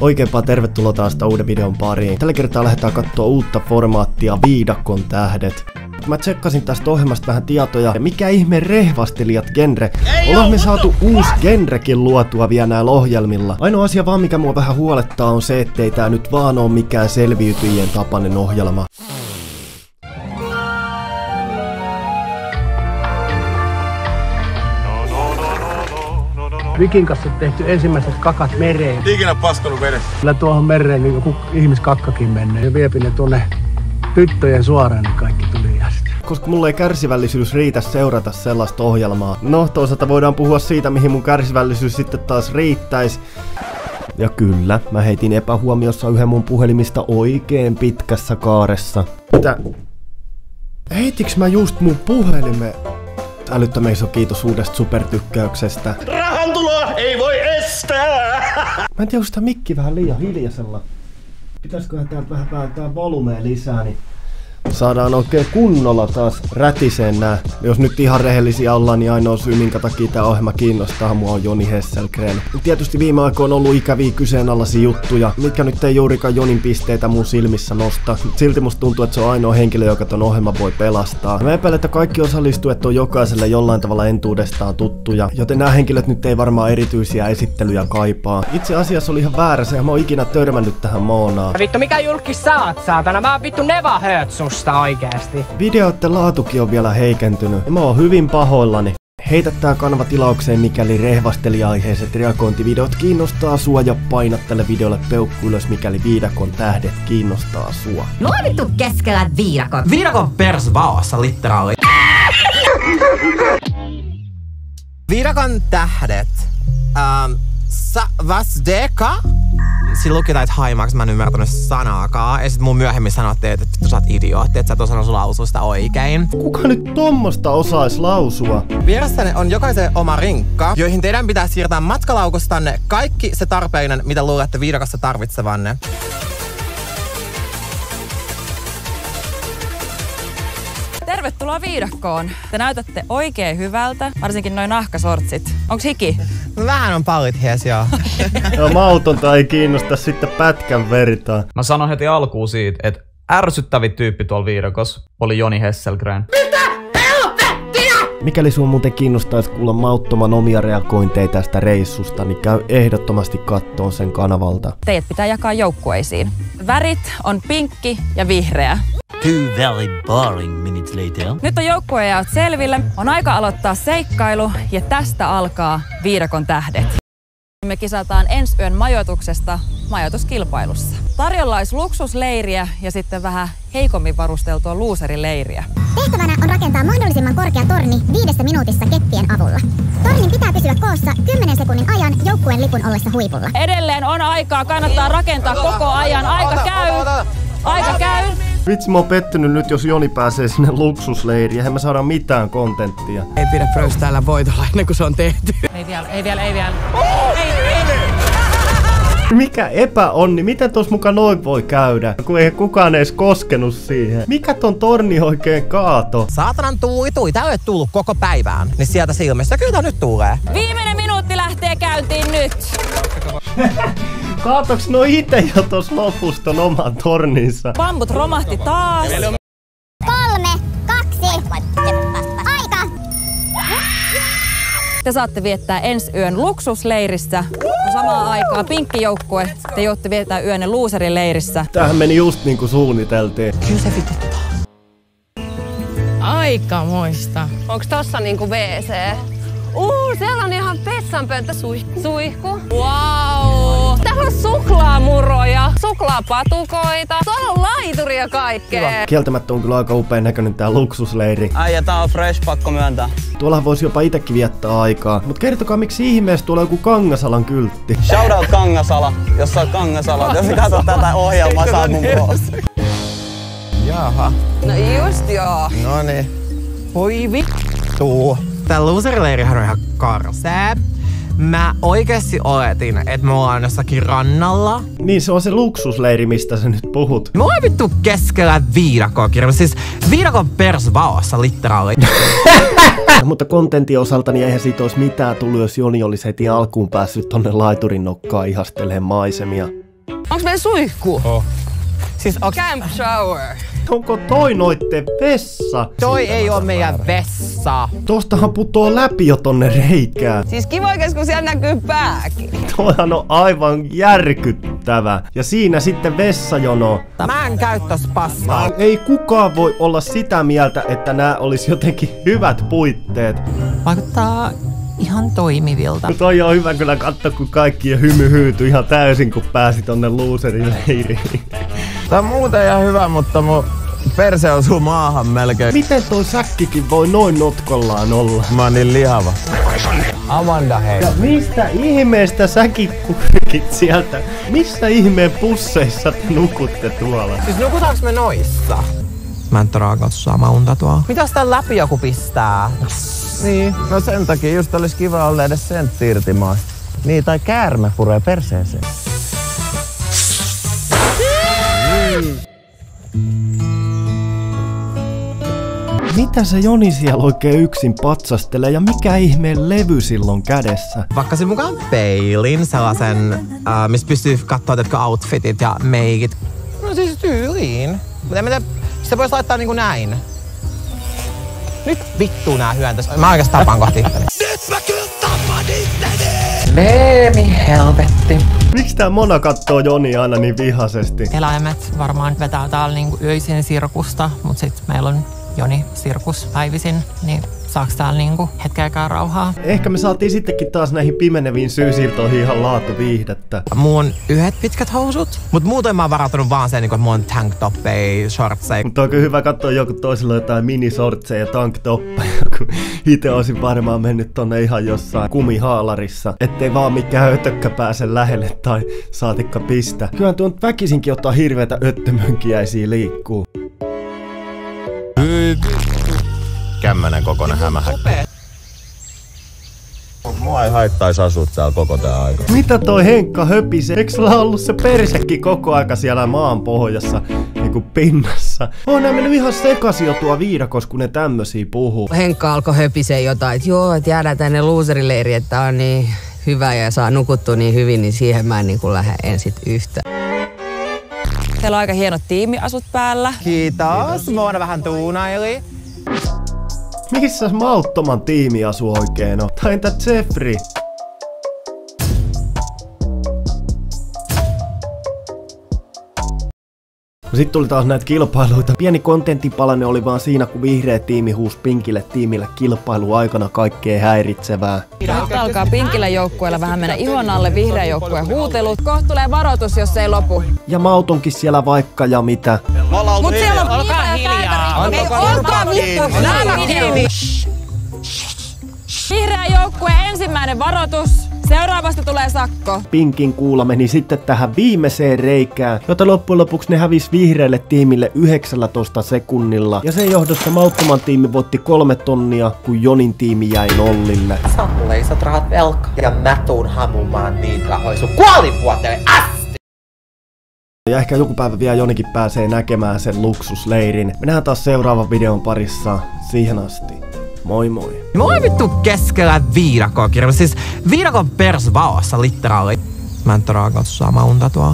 Oikeinpaa tervetuloa taas uuden videon pariin. Tällä kertaa lähdetään katsoa uutta formaattia Viidakon tähdet. Mä tsekkasin tästä ohjelmasta vähän tietoja. Ja mikä ihme rehvastelijat genre. Ollaan me saatu uusi genrekin luotua vielä näillä ohjelmilla. Ainoa asia vaan mikä mua vähän huolettaa on se, ettei tää nyt vaan oo mikään selviytyjien tapainen ohjelma. Vikin kanssa on tehty ensimmäiset kakat mereen. Ikinä paskonut vedessä. Kyllä tuohon mereen niin joku ihmiskakkakin menee. Ja viepi ne tuonne tyttöjen suoraan, niin kaikki tuli jästä. Koska mulla ei kärsivällisyys riitä seurata sellaista ohjelmaa. No, toisaalta voidaan puhua siitä, mihin mun kärsivällisyys sitten taas riittäisi. Ja kyllä, mä heitin epähuomiossa yhden mun puhelimista oikein pitkässä kaaressa. Mitä? Heitiks mä just mun puhelimen? Älyttömän iso kiitos uudesta supertykkäyksestä. Rahantuloa ei voi estää! Mä en tiedä, onko sitä mikki vähän liian hiljaisella. Pitäisiköhän täältä vähän vääntää volumea lisää, niin saadaan oikein kunnolla taas rätiseen nää. Jos nyt ihan rehellisiä ollaan, niin ainoa syy minkä takia tää ohjelma kiinnostaa mua on Joni Hesselgren. Tietysti viime aikoina on ollut ikäviä kyseenalaisia juttuja, mitkä nyt ei juurikaan Jonin pisteitä mun silmissä nosta. Silti musta tuntuu, että se on ainoa henkilö, joka ton ohjelman voi pelastaa. Mä epäilen, että kaikki osallistujat on jokaiselle jollain tavalla entuudestaan tuttuja, joten nämä henkilöt nyt ei varmaan erityisiä esittelyjä kaipaa. Itse asiassa oli ihan väärässä ja mä oon ikinä törmännyt tähän moonaan. Vittu mikä julkis sä oot, saatana? Mä oon vittu Neva Hötsusta oikeesti. Videoiden laatukin on vielä heikentynyt ja mä oon hyvin pahoillani. Heitä tää kanava tilaukseen mikäli rehvastelija-aiheiset reagointivideot kiinnostaa sua ja paina tälle videolle peukku ylös mikäli Viidakon tähdet kiinnostaa sua. Noin vittu keskellä Viidakon. Viidakon persvaassa literaali. Viidakon tähdet. Was deka? Siinä luki jotain haimaaksi, mä en ymmärtänyt sanaakaan. Ja sit mun myöhemmin sanottiin, että sä oot idiootti, että sä et osannut lausua sitä oikein. Kuka nyt tommosta osais lausua? Vieressäni on jokaisen oma rinkka, joihin teidän pitää siirtää matkalaukustanne kaikki se tarpeinen, mitä luulette Viidakossa tarvitsevanne. Tervetuloa Viidakkoon. Te näytätte oikein hyvältä, varsinkin noi nahkasortsit. Onks hiki? Vähän on pallit hies, joo. No mautonta ei kiinnosta sitten pätkän vertaa. Mä sanon heti alkuun siitä, että ärsyttävin tyyppi tuolla Viidakossa oli Joni Hesselgren. Mikäli sua muuten kiinnostaisi kuulla mauttoman omia reagointeja tästä reissusta, niin käy ehdottomasti kattoon sen kanavalta. Teidät pitää jakaa joukkueisiin. Värit on pinkki ja vihreä. 2 very boring minutes later. Nyt on joukkuejaot selville. On aika aloittaa seikkailu ja tästä alkaa Viidakon tähdet. Me kisataan ensi yön majoituksesta majoituskilpailussa. Tarjolla olisi luksusleiriä ja sitten vähän heikommin varusteltua luuserileiriä. Tehtävänä on rakentaa mahdollisimman korkea torni 5 minuutissa keppien avulla. Tornin pitää pysyä koossa 10 sekunnin ajan joukkueen lipun ollessa huipulla. Edelleen on aikaa, kannattaa rakentaa koko ajan. Aika käy! Aika käy! Vitsi, mä oon pettynyt nyt, jos Joni pääsee sinne luksusleiriin. Eihän me saada mitään kontenttia. Ei pidä fröystäällä voitolla ennen kuin se on tehty. Ei vielä. Mikä epäonni? Miten tos muka noin voi käydä? Kun ei kukaan edes koskenut siihen. Mikä ton torni oikein kaato? Saatanan tui. Tää ei ole tullut koko päivään. Niin sieltä silmistä kyllä tää nyt tulee. Viimeinen minuutti lähtee käyntiin nyt. Kaatoks no ite jo tos lopussa ton oman torninsa? Bambut romahti taas. 3, 2, aika! Te saatte viettää ensi yön luksusleirissä. Samaan aikaan pinkki joukkue, te joutte viettää yönne luuserileirissä. Tämähän meni just niinku suunniteltiin. Kyllä se vituttaa. Aikamoista. Onks tossa niinku WC? Siellä on ihan pessanpönttö suihku. Wow! Täällä on suklaamuroja, suklaapatukoita, tuolla on laituri ja kaikkea. Kieltämättä on kyllä aika upean näköinen tää luksusleiri. Äijä, tää on fresh, pakko myöntää. Tuollahan voisi jopa itekin viettää aikaa. Mut kertokaa miksi ihmeessä tuolla on joku Kangasalan kyltti. Shoutout Kangasala, jos sä oot Kangasala. Jos sä katsot tätä ohjelmaa, saat mun boss. Jaha. No just joo. Noniin. Voi vittu. Tää loser-leirihän on ihan karsee. Mä oikeesti oletin, että me ollaan jossakin rannalla. Niin se on se luksusleiri, mistä sä nyt puhut. Me ollaan vittu keskellä Viidakoa, siis Viidakon persvaassa literaali. Mutta kontentin osalta niin eihän siitä olisi mitään tullut, jos Joni olisi heti alkuun päässyt tonne laiturin nokkaan ihastelemaan maisemia. Onks meillä suihku? Siis Camp shower. Onko toi noitte vessa? toi ei oo meidän vessa. Tostahan putoo läpi jo tonne reikään. Siis kiva oikeesti, kun siellä näkyy pääkin. Toihan on aivan järkyttävä. Ja siinä sitten vessajono. Mä en käy tossa paskaa. Ei kukaan voi olla sitä mieltä, että nämä olisi jotenkin hyvät puitteet. Vaikuttaa ihan toimivilta. Toi on hyvä kyllä katsoa, kun kaikki hymy hyytyi ihan täysin, kun pääsi tonne looserileiriin. Tää on muuten ihan hyvä, mutta mun perse osuu maahan melkein. Miten toi säkkikin voi noin notkollaan olla? Mä oon niin lihava. Amanda, hei. Ja mistä ihmeestä säkin kurkit sieltä? Missä ihmeen pusseissa te nukutte tuolla? Siis nukutaanko me noissa? Mä en todellakaan saa unta tuolla. Mitäs tän läpi joku pistää? Niin, no sen takia just olis kiva olla edes sentti irti maasta. Niin, tai käärme puree perseeseen. Mitä se Joni siellä oikein yksin patsastelee ja mikä ihmeen levy silloin kädessä? Pakkasin mukaan peilin, sellaisen, missä pystyy kattoo outfitit ja meikit. No siis tyyliin. Mutta en mä tiedä, se voisi laittaa niinku näin. Nyt vittuu nää hyöntäs. Mä oikeastaan tapaan kohti itteni. Nyt mä kyllä tapan itteni! Leemi helvetti. Miksi tää Mona kattoo Joni aina niin vihaisesti? Eläimet varmaan vetää täällä niinku öisin sirkusta, mut sit meillä on Joni sirkus päivisin, niin saaks täällä niinku hetkeäkään rauhaa? Ehkä me saatiin sittenkin taas näihin pimeneviin syysiirtoihin ihan laatuviihdettä. Mulla on yhdet pitkät housut, mut muuten mä oon varautunut vaan sen, että mulla on tanktoppeja, shortseja. Mutta on kyllä hyvä katsoa joku toisella jotain minisortseja ja tanktoppeja, kun ite olisin varmaan mennyt tonne ihan jossain kumihaalarissa, ettei vaan mikään ötökkä pääse lähelle tai saatikka pistä. Kyllä tuon väkisinkin ottaa hirveätä öttömönkiäisiä liikkuu. Kämmänen kokoinen hämähäkki. Mua ei haittais asua täällä koko tää aika. Mitä toi Henkka höpisee? Eikö sulla ollut se persekin koko aika siellä maan pohjassa, niinku pinnassa? On nää mennyt ihan sekaisin jo tuo viidakos, kun ne tämmösiä puhuu. Henkka alkoi höpisee jotain, että joo, että jäädään tänne looserileiriin, että tää on niin hyvä ja saa nukuttua niin hyvin, niin siihen mä en niinku lähde ensit yhtään. Teillä on aika hienot tiimiasut päällä. Kiitos, Moona vähän tuunaili. Missä mauttoman tiimiasu oikein on? Tai entä Jeffrey? Sitten tuli taas näitä kilpailuita. Pieni kontenttipalanen oli vaan siinä, kun vihreä tiimi huusi pinkille tiimille kilpailu aikana kaikkea häiritsevää. Nyt alkaa pinkillä joukkueella vähän mennä ihon alle vihreä joukkueen huutelut. Kohta tulee varoitus, jos ei lopu. Ja mautonkin siellä vaikka ja mitä. Mut siellä on olkaa hiljaa. Ei olkaa vittu. Näämä kiinni. Vihreä joukkueen ensimmäinen varoitus. Seuraavasta tulee sakko. Pinkin kuula meni sitten tähän viimeiseen reikään, jota loppujen lopuksi ne hävisi vihreälle tiimille 19 sekunnilla. Ja sen johdosta mauttoman tiimi voitti 3 tonnia, kun Jonin tiimi jäi nollille. Sä mulle isot rahat velka ja mä tuun hamumaan niitä rahoja sun kuolinvuoteen asti! Ja ehkä joku päivä vielä Jonikin pääsee näkemään sen luksusleirin. Me nähdään taas seuraavan videon parissa. Siihen asti. Moi moi. Mä oon vittu keskellä viidakkoa kirjalla. Siis viidakon persvaossa literaali. Mä en todellakaan saa unta tuolla.